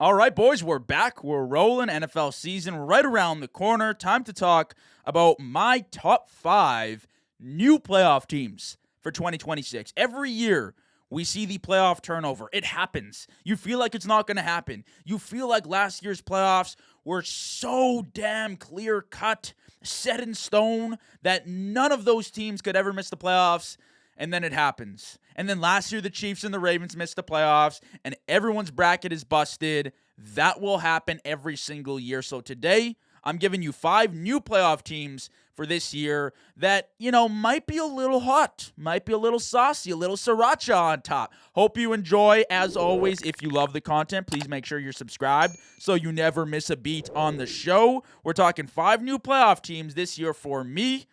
All right, boys, we're back. We're rolling. NFL season right around the corner. Time to talk about my top 5 new playoff teams for 2026. Every year, we see the playoff turnover. It happens. You feel like it's not going to happen. You feel like last year's playoffs were so damn clear cut, set in stone, that none of those teams could ever miss the playoffs. And then it happens. And then last year, the Chiefs and the Ravens missed the playoffs, and everyone's bracket is busted. That will happen every single year. So today, I'm giving you 5 new playoff teams for this year that, might be a little hot, might be a little saucy, a little sriracha on top. Hope you enjoy. As always, if you love the content, please make sure you're subscribed so you never miss a beat on the show. We're talking 5 new playoff teams this year for me.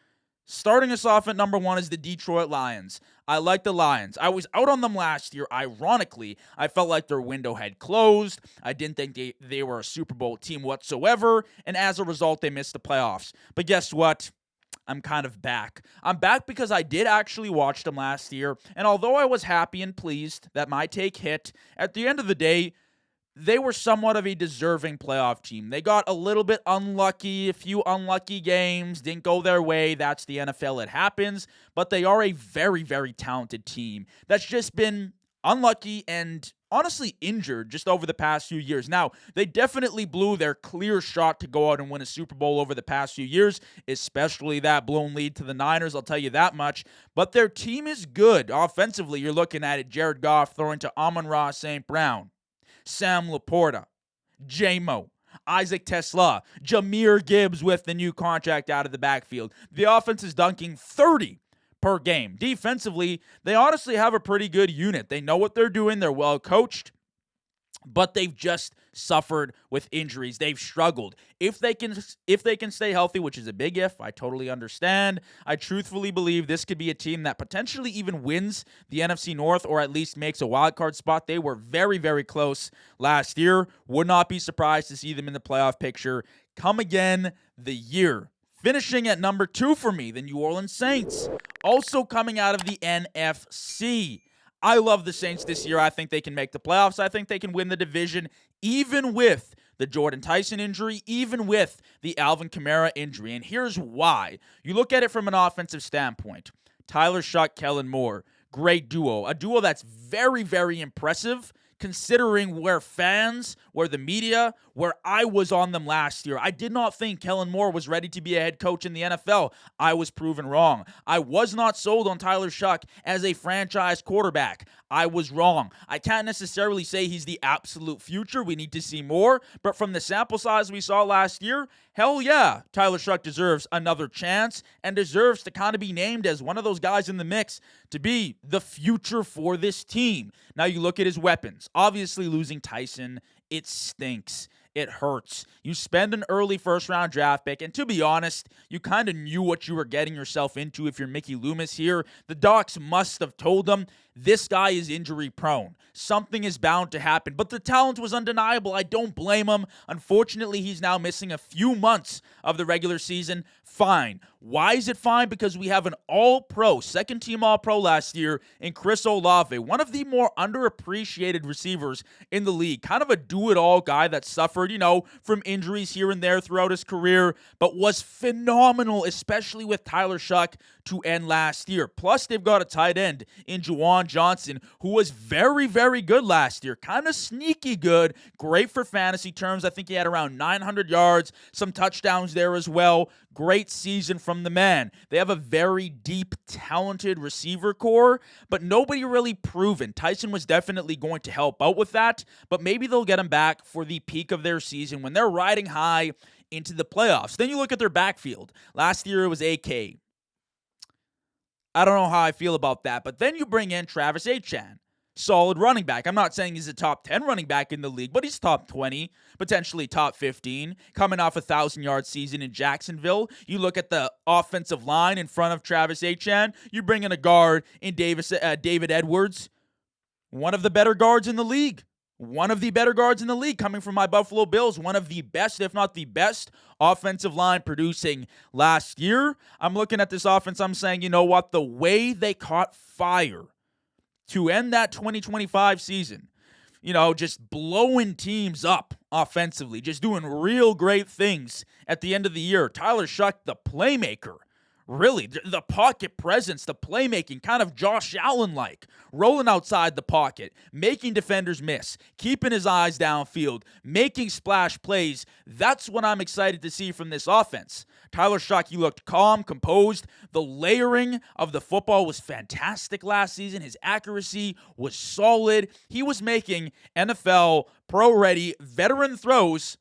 Starting us off at number 1 is the Detroit Lions. I like the Lions. I was out on them last year. Ironically, I felt like their window had closed. I didn't think they were a Super Bowl team whatsoever, and as a result, they missed the playoffs. But guess what? I'm kind of back. I'm back because I did actually watch them last year, and although I was happy and pleased that my take hit, at the end of the day, they were somewhat of a deserving playoff team. They got a little bit unlucky, a few unlucky games, didn't go their way. That's the NFL. It happens. But they are a very, very talented team that's just been unlucky and honestly injured just over the past few years. Now, they definitely blew their clear shot to go out and win a Super Bowl over the past few years, especially that blown lead to the Niners, I'll tell you that much. But their team is good. Offensively, you're looking at it, Jared Goff throwing to Amon-Ra St. Brown, Sam Laporta, J-Mo, Isaac Tesla, Jahmyr Gibbs with the new contract out of the backfield. The offense is dunking 30 per game. Defensively, they honestly have a pretty good unit. They know what they're doing. They're well coached, but they've just suffered with injuries. They've struggled. If they can stay healthy, which is a big if, I totally understand. I truthfully believe this could be a team that potentially even wins the NFC North or at least makes a wild card spot. They were very, very close last year. Would not be surprised to see them in the playoff picture come again the year. Finishing at number 2 for me, the New Orleans Saints. Also coming out of the NFC. I love the Saints this year. I think they can make the playoffs. I think they can win the division, even with the Jordan Tyson injury, even with the Alvin Kamara injury. And here's why. You look at it from an offensive standpoint. Tyler Shough, Kellen Moore, great duo. A duo that's very, very impressive considering where the media, where I was on them last year. I did not think Kellen Moore was ready to be a head coach in the NFL. I was proven wrong. I was not sold on Tyler Shough as a franchise quarterback. I was wrong. I can't necessarily say he's the absolute future. We need to see more. But from the sample size we saw last year, hell yeah, Tyler Shough deserves another chance and deserves to kind of be named as one of those guys in the mix to be the future for this team. Now you look at his weapons. Obviously losing Tyson, it stinks. It hurts. You spend an early first-round draft pick, and to be honest, you kind of knew what you were getting yourself into if you're Mickey Loomis here. The docs must have told them, this guy is injury-prone. Something is bound to happen, but the talent was undeniable. I don't blame him. Unfortunately, he's now missing a few months of the regular season. Fine. Why is it fine? Because we have an all-pro, second-team all-pro last year in Chris Olave, one of the more underappreciated receivers in the league. Kind of a do-it-all guy that suffered, from injuries here and there throughout his career, but was phenomenal, especially with Tyler Shough to end last year. Plus, they've got a tight end in Juwan Johnson, who was very, very good last year. Kind of sneaky good. Great for fantasy terms. I think he had around 900 yards, some touchdowns there as well. Great season from the man. They have a very deep, talented receiver core, but nobody really proven. Tyson was definitely going to help out with that, but maybe they'll get him back for the peak of their season when they're riding high into the playoffs. Then you look at their backfield. Last year it was AK. I don't know how I feel about that, but then you bring in Travis Etienne. Solid running back. I'm not saying he's a top 10 running back in the league, but he's top 20, potentially top 15, coming off a 1,000-yard season in Jacksonville. You look at the offensive line in front of Travis Etienne. You bring in a guard in David Edwards, one of the better guards in the league. One of the better guards in the league coming from my Buffalo Bills. One of the best, if not the best, offensive line producing last year. I'm looking at this offense. I'm saying, you know what? The way they caught fire to end that 2025 season, just blowing teams up offensively, just doing real great things at the end of the year. Tyler Shough, the playmaker. Really, the pocket presence, the playmaking, kind of Josh Allen-like, rolling outside the pocket, making defenders miss, keeping his eyes downfield, making splash plays. That's what I'm excited to see from this offense. Tyler Shough, he looked calm, composed. The layering of the football was fantastic last season. His accuracy was solid. He was making NFL pro-ready veteran throws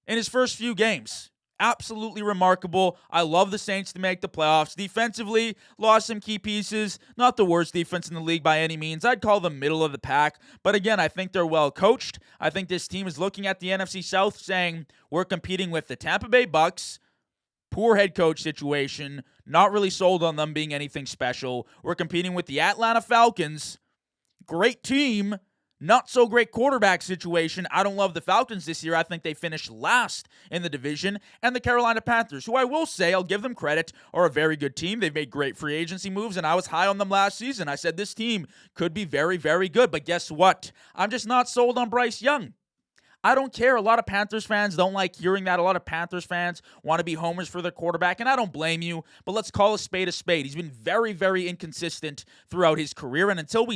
in his first few games. Absolutely remarkable. I love the Saints to make the playoffs. Defensively, lost some key pieces. Not the worst defense in the league by any means. I'd call them middle of the pack. But again, I think they're well coached. I think this team is looking at the NFC South saying, we're competing with the Tampa Bay Bucks. Poor head coach situation. Not really sold on them being anything special. We're competing with the Atlanta Falcons. Great team. Not so great quarterback situation. I don't love the Falcons this year. I think they finished last in the division. And the Carolina Panthers, who I will say, I'll give them credit, are a very good team. They've made great free agency moves, and I was high on them last season. I said this team could be very, very good. But guess what? I'm just not sold on Bryce Young. I don't care. A lot of Panthers fans don't like hearing that. A lot of Panthers fans want to be homers for their quarterback, and I don't blame you, but let's call a spade a spade. He's been very, very inconsistent throughout his career, and until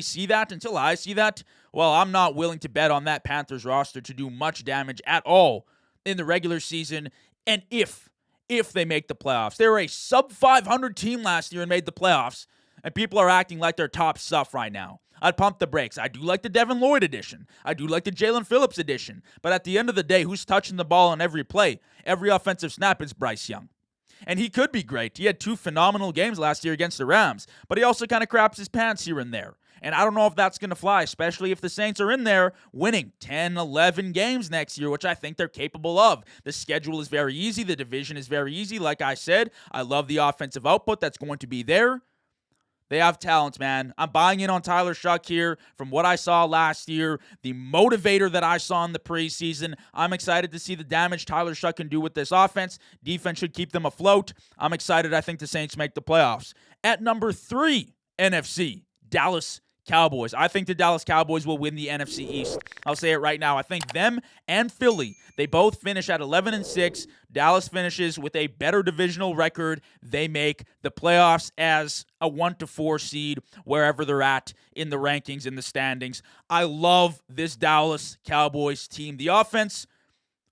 I see that, well, I'm not willing to bet on that Panthers roster to do much damage at all in the regular season, and if they make the playoffs. They were a sub-500 team last year and made the playoffs, and people are acting like they're top stuff right now. I'd pump the brakes. I do like the Devin Lloyd edition. I do like the Jalen Phillips edition. But at the end of the day, who's touching the ball on every play, every offensive snap is Bryce Young. And he could be great. He had 2 phenomenal games last year against the Rams, but he also kind of craps his pants here and there. And I don't know if that's going to fly, especially if the Saints are in there winning 10, 11 games next year, which I think they're capable of. The schedule is very easy. The division is very easy. Like I said, I love the offensive output that's going to be there. They have talent, man. I'm buying in on Tyler Shough here from what I saw last year, the motivator that I saw in the preseason. I'm excited to see the damage Tyler Shough can do with this offense. Defense should keep them afloat. I'm excited. I think the Saints make the playoffs. At number 3, NFC, Dallas Cowboys. I think the Dallas Cowboys will win the NFC East. I'll say it right now. I think them and Philly, they both finish at 11-6. Dallas finishes with a better divisional record. They make the playoffs as a 1-4 seed wherever they're at in the rankings, in the standings. I love this Dallas Cowboys team. The offense,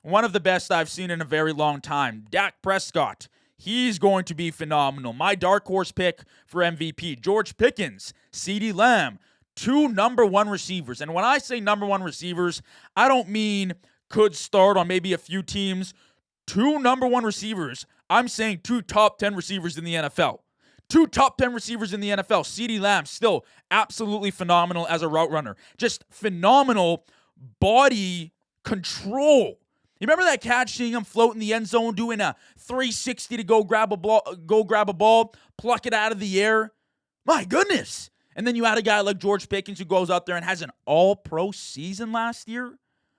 one of the best I've seen in a very long time. Dak Prescott, he's going to be phenomenal. My dark horse pick for MVP. George Pickens, CeeDee Lamb, 2 number 1 receivers. And when I say number 1 receivers, I don't mean could start on maybe a few teams. 2 number 1 receivers. I'm saying 2 top 10 receivers in the NFL. 2 top 10 receivers in the NFL. CeeDee Lamb, still absolutely phenomenal as a route runner. Just phenomenal body control. You remember that catch, seeing him float in the end zone, doing a 360 to go grab a ball, pluck it out of the air? My goodness. And then you had a guy like George Pickens who goes out there and has an all-pro season last year.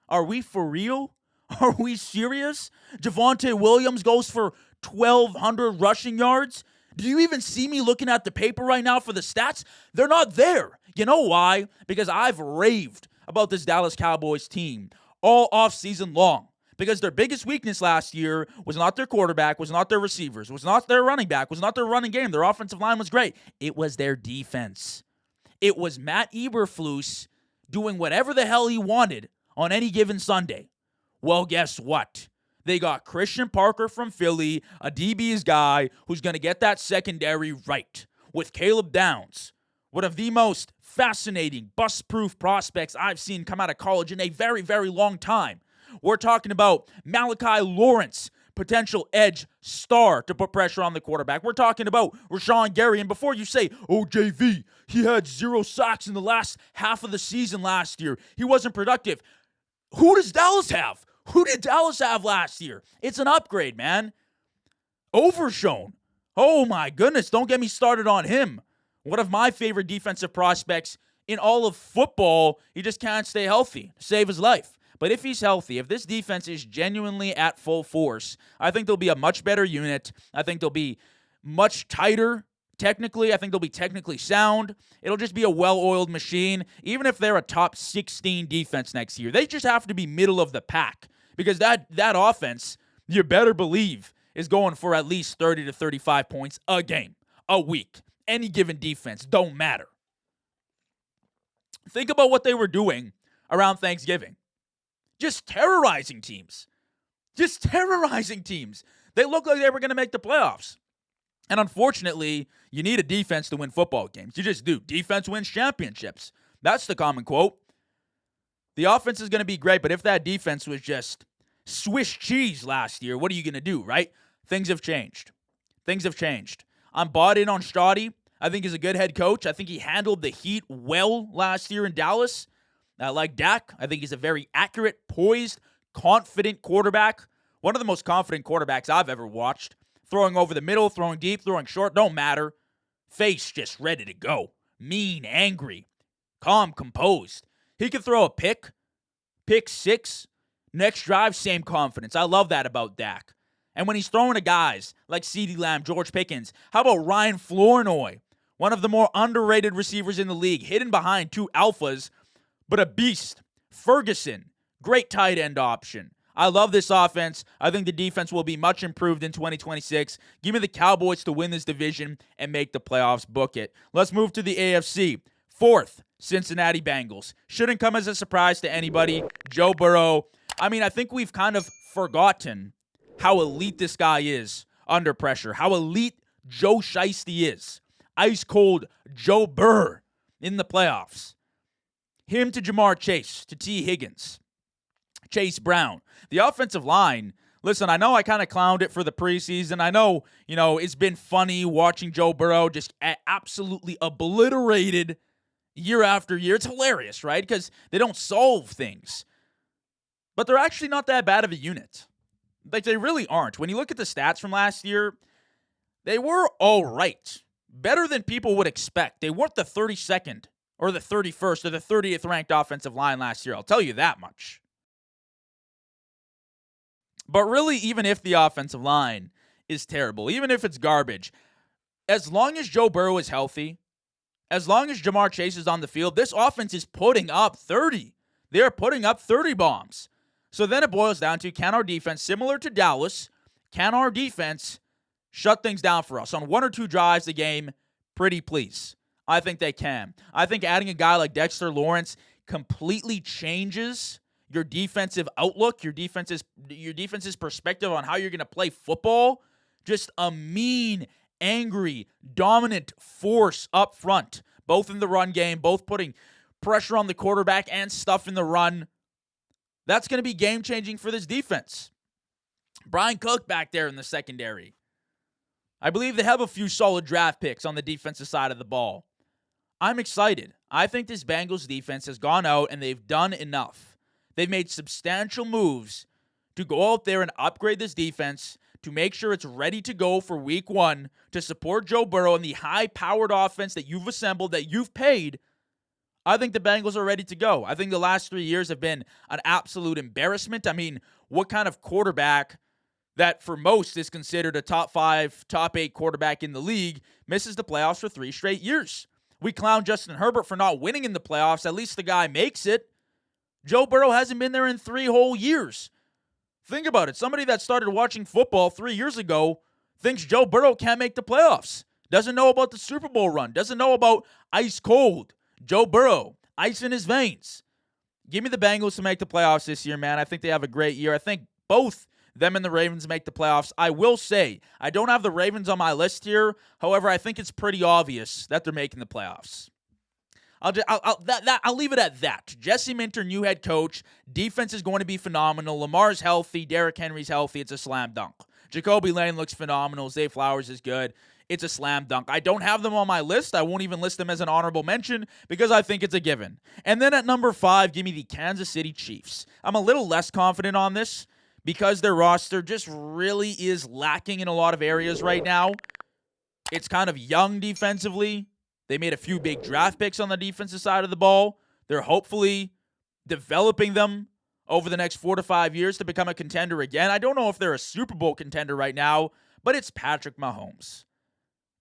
Are we for real? Are we serious? Javonte Williams goes for 1,200 rushing yards. Do you even see me looking at the paper right now for the stats? They're not there. You know why? Because I've raved about this Dallas Cowboys team all offseason long. Because their biggest weakness last year was not their quarterback, was not their receivers, was not their running back, was not their running game. Their offensive line was great. It was their defense. It was Matt Eberflus doing whatever the hell he wanted on any given Sunday. Well, guess what? They got Christian Parker from Philly, a DB's guy who's going to get that secondary right. With Caleb Downs, one of the most fascinating, bust-proof prospects I've seen come out of college in a very, very long time. We're talking about Malachi Lawrence, potential edge star to put pressure on the quarterback. We're talking about Rashawn Gary. And before you say, oh, JV, he had 0 sacks in the last half of the season last year. He wasn't productive. Who does Dallas have? Who did Dallas have last year? It's an upgrade, man. Overshown. Oh, my goodness. Don't get me started on him. One of my favorite defensive prospects in all of football. He just can't stay healthy to save his life. But if he's healthy, if this defense is genuinely at full force, I think they'll be a much better unit. I think they'll be much tighter technically. I think they'll be technically sound. It'll just be a well-oiled machine, even if they're a top 16 defense next year. They just have to be middle of the pack because that offense, you better believe, is going for at least 30 to 35 points a game, a week. Any given defense, don't matter. Think about what they were doing around Thanksgiving. Just terrorizing teams. Just terrorizing teams. They looked like they were going to make the playoffs. And unfortunately, you need a defense to win football games. You just do. Defense wins championships. That's the common quote. The offense is going to be great, but if that defense was just Swiss cheese last year, what are you going to do, right? Things have changed. Things have changed. I'm bought in on Shough. I think he's a good head coach. I think he handled the heat well last year in Dallas. Like Dak, I think he's a very accurate, poised, confident quarterback. One of the most confident quarterbacks I've ever watched. Throwing over the middle, throwing deep, throwing short, don't matter. Face just ready to go. Mean, angry, calm, composed. He could throw a pick six. Next drive, same confidence. I love that about Dak. And when he's throwing to guys like CeeDee Lamb, George Pickens, how about Ryan Flournoy? One of the more underrated receivers in the league, hidden behind two alphas, but a beast. Ferguson, great tight end option. I love this offense. I think the defense will be much improved in 2026. Give me the Cowboys to win this division and make the playoffs. Book it. Let's move to the AFC. Fourth, Cincinnati Bengals. Shouldn't come as a surprise to anybody. Joe Burrow. I mean, I think we've kind of forgotten how elite this guy is under pressure. How elite Joe Shiesty is. Ice cold Joe Burr in the playoffs. Him to Jamar Chase, to T. Higgins. Chase Brown. The offensive line, listen, I know I kind of clowned it for the preseason. I know, it's been funny watching Joe Burrow just absolutely obliterated year after year. It's hilarious, right? Because they don't solve things. But they're actually not that bad of a unit. Like, they really aren't. When you look at the stats from last year, they were all right. Better than people would expect. They weren't the 32nd or the 31st or the 30th ranked offensive line last year. I'll tell you that much. But really, even if the offensive line is terrible, even if it's garbage, as long as Joe Burrow is healthy, as long as Jamar Chase is on the field, this offense is putting up 30. They're putting up 30 bombs. So then it boils down to, can our defense, similar to Dallas, can our defense shut things down for us on one or two drives a game? Pretty please. I think they can. I think adding a guy like Dexter Lawrence completely changes your defensive outlook, your defense's perspective on how you're going to play football. Just a mean, angry, dominant force up front, both in the run game, both putting pressure on the quarterback and stuff in the run. That's going to be game-changing for this defense. Brian Cook back there in the secondary. I believe they have a few solid draft picks on the defensive side of the ball. I'm excited. I think this Bengals defense has gone out and they've done enough. They've made substantial moves to go out there and upgrade this defense to make sure it's ready to go for week one to support Joe Burrow and the high-powered offense that you've assembled, that you've paid. I think the Bengals are ready to go. I think the last 3 years have been an absolute embarrassment. I mean, what kind of quarterback that for most is considered a top 5, top 8 quarterback in the league misses the playoffs for 3 straight years? We clown Justin Herbert for not winning in the playoffs. At least the guy makes it. Joe Burrow hasn't been there in 3 whole years. Think about it. Somebody that started watching football 3 years ago thinks Joe Burrow can't make the playoffs. Doesn't know about the Super Bowl run. Doesn't know about ice cold Joe Burrow, ice in his veins. Give me the Bengals to make the playoffs this year, man. I think they have a great year. I think both them and the Ravens make the playoffs. I will say, I don't have the Ravens on my list here. However, I think it's pretty obvious that they're making the playoffs. I'll leave it at that. Jesse Minter, new head coach. Defense is going to be phenomenal. Lamar's healthy. Derrick Henry's healthy. It's a slam dunk. Jacoby Lane looks phenomenal. Zay Flowers is good. It's a slam dunk. I don't have them on my list. I won't even list them as an honorable mention because I think it's a given. And then at number 5, give me the Kansas City Chiefs. I'm a little less confident on this because their roster just really is lacking in a lot of areas right now. It's kind of young defensively. They made a few big draft picks on the defensive side of the ball. They're hopefully developing them over the next 4 to 5 years to become a contender again. I don't know if they're a Super Bowl contender right now, but it's Patrick Mahomes.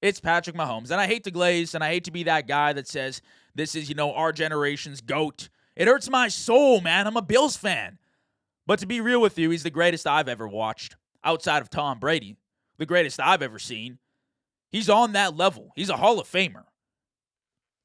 It's Patrick Mahomes. And I hate to glaze, and I hate to be that guy that says this is, our generation's GOAT. It hurts my soul, man. I'm a Bills fan. But to be real with you, he's the greatest I've ever watched, outside of Tom Brady. The greatest I've ever seen. He's on that level. He's a Hall of Famer.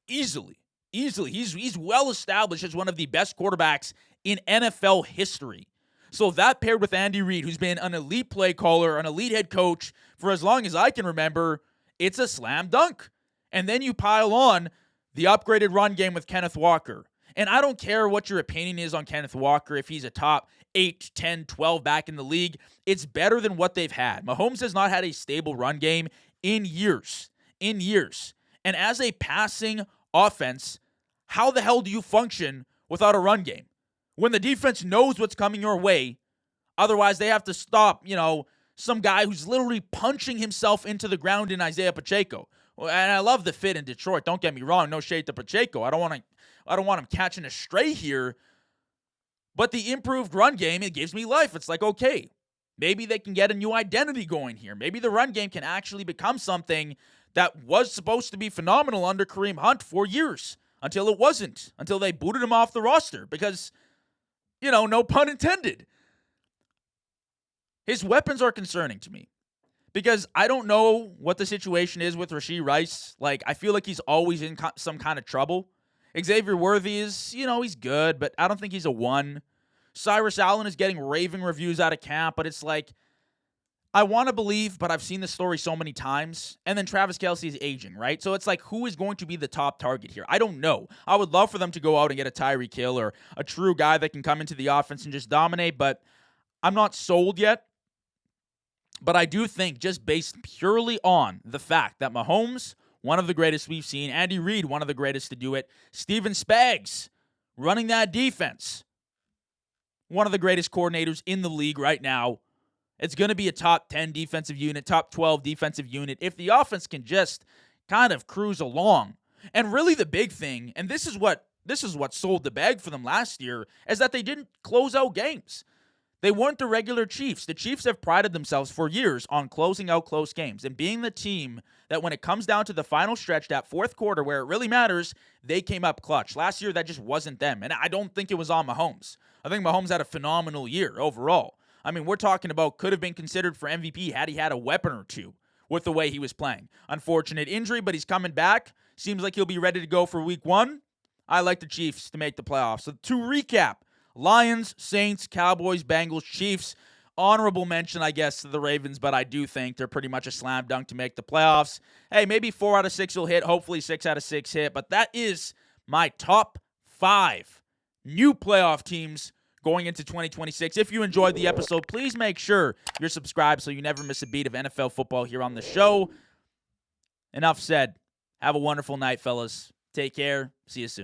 Easily. He's well established as one of the best quarterbacks in NFL history. So that paired with Andy Reid, who's been an elite play caller, an elite head coach for as long as I can remember, it's a slam dunk. And then you pile on the upgraded run game with Kenneth Walker. And I don't care what your opinion is on Kenneth Walker, if he's a top 8, 10, 12 back in the league. It's better than what they've had. Mahomes has not had a stable run game in years. And as a passing offense, how the hell do you function without a run game? When the defense knows what's coming your way, otherwise they have to stop, some guy who's literally punching himself into the ground in Isaiah Pacheco. And I love the fit in Detroit. Don't get me wrong. No shade to Pacheco. I don't want him catching a stray here. But the improved run game, it gives me life. It's like, okay, maybe they can get a new identity going here. Maybe the run game can actually become something that was supposed to be phenomenal under Kareem Hunt for years. Until it wasn't. Until they booted him off the roster. Because, no pun intended. His weapons are concerning to me. Because I don't know what the situation is with Rashee Rice. I feel like he's always in some kind of trouble. Xavier Worthy is, he's good, but I don't think he's a 1. Cyrus Allen is getting raving reviews out of camp, but it's like, I want to believe, but I've seen this story so many times. And then Travis Kelce is aging, right? So it's like, who is going to be the top target here? I don't know. I would love for them to go out and get a Tyreek Hill or a true guy that can come into the offense and just dominate, but I'm not sold yet. But I do think, just based purely on the fact that Mahomes, one of the greatest we've seen, Andy Reid, one of the greatest to do it, Steven Spags running that defense, one of the greatest coordinators in the league right now. It's going to be a top 10 defensive unit, top 12 defensive unit, if the offense can just kind of cruise along. And really the big thing, and this is what sold the bag for them last year, is that they didn't close out games. They weren't the regular Chiefs. The Chiefs have prided themselves for years on closing out close games and being the team that when it comes down to the final stretch, that fourth quarter where it really matters, they came up clutch. Last year, that just wasn't them. And I don't think it was on Mahomes. I think Mahomes had a phenomenal year overall. I mean, we're talking about could have been considered for MVP had he had a weapon or two with the way he was playing. Unfortunate injury, but he's coming back. Seems like he'll be ready to go for week 1. I like the Chiefs to make the playoffs. So to recap, Lions, Saints, Cowboys, Bengals, Chiefs. Honorable mention, I guess, to the Ravens, but I do think they're pretty much a slam dunk to make the playoffs. Hey, maybe 4 out of 6 will hit. Hopefully 6 out of 6 hit. But that is my top 5 new playoff teams going into 2026. If you enjoyed the episode, please make sure you're subscribed so you never miss a beat of NFL football here on the show. Enough said. Have a wonderful night, fellas. Take care. See you soon.